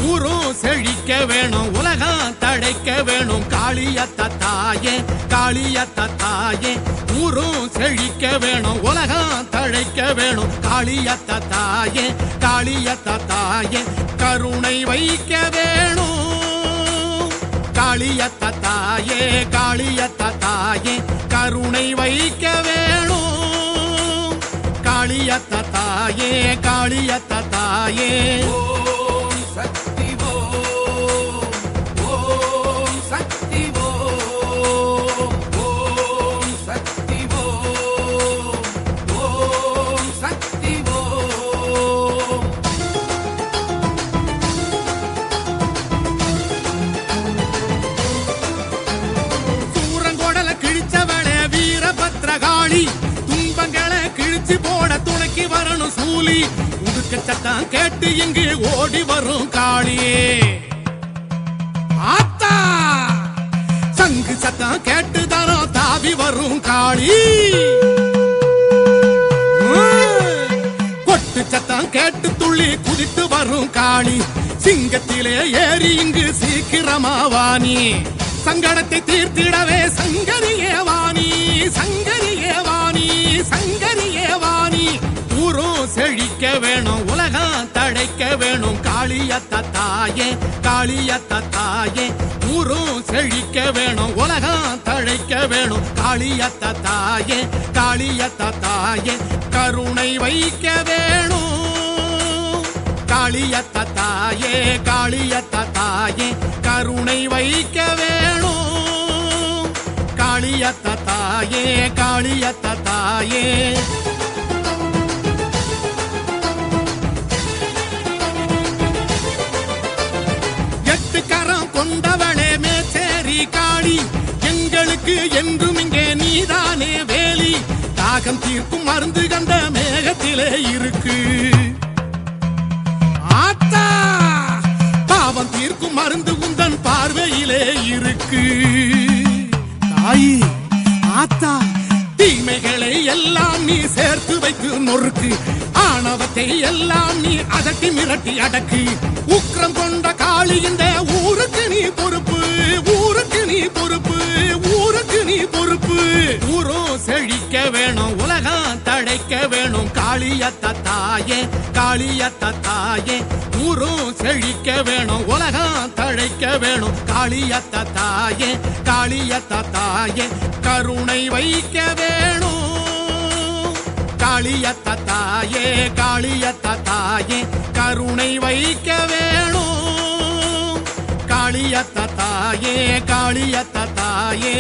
ஊரும் செழிக்க வேணும் உலகம் தழைக்க வேணும் காளியத்த தாயே காளியத்த தாயே ஊரும் செழிக்க வேணும் உலகம் தழைக்க வேணும் காளியத்த தாயே காளியத்த தாயே கருணை வைக்க வேணும் காளியத்த தாயே காளியத்த தாயே கருணை வைக்க வேணும் காளியத்த தாயே காளியத்த தாயே ஓம் சக்தி ஓம் சக்தி ஓம் சக்தி ஓம் சக்தி சூரங்கோடல கிழிச்சவளே வீரபத்ரகாளி துன்பங்களை கிழிச்சு போட துணைக்கு வரணும் சூலி உடுக்க சத்தம் கேட்டு இங்கு ஓடி வரும் காளியே ஆத்தா சங்கு சத்தம் கேட்டு தானோ தாவி வரும் காளி கொட்டு சத்தம் கேட்டு துள்ளி குதித்து வரும் காளி சிங்கத்திலே ஏறி இங்கு சீக்கிரமா வாணி சங்கடத்தை தீர்த்திடவே சங்கரியே வாணி சங்கரியே வாணி சங்கரியே வாணி ஊரும் செழிக்க வேணும் உலகம் தழைக்க வேணும் காளியத்த தாயே காளியத்த தாயே ஊரும் செழிக்க வேணும் உலகம் தழைக்க வேணும் காளியத்த தாயே காளியத்த தாயே கருணை வைக்க வேணும் காளியத்த தாயே காளியத்த தாயே கருணை வைக்க வேணும் காளியத்த தாயே காளியத்த தாயே எட்டு கரம் கொண்டவளே மேச்சேரி காளி எங்களுக்கு என்றும் இங்கே நீதானே வேலி தாகம் தீர்க்கும் மருந்து கண்ட மேகத்திலே இருக்கு ஆத்தா பாவம் தீர்க்கும் மருந்து உந்தன் பார்வையிலே இருக்கு தாயி ஆத்தா தீமைகளை எல்லாம் நீ சேர்த்து வைத்து நொறுக்கு ஆணவத்தை எல்லாம் நீ அதட்டி மிரட்டி அடக்கு உக்கிரம் கொண்ட காளி இந்த ஊருக்கு நீ பொறுப்பு ஊருக்கு நீ பொறுப்பு ஊருக்கு நீ பொறுப்பு ஊரும் செழிக்க வேணும் உலகம் தழைக்க வேணும் காளியத்த தாயே காளியத்த தாயே ஊரும் செழிக்க வேணும் உலகம் தழைக்க வேணும் காளியத்த தாயே காளியத்த தாயே கருணை வைக்க வேணும் காளியத்த தாயே காளியத்த தாயே கருணை வைக்க வேணும் காளியத்த தாயே காளியத்த தாயே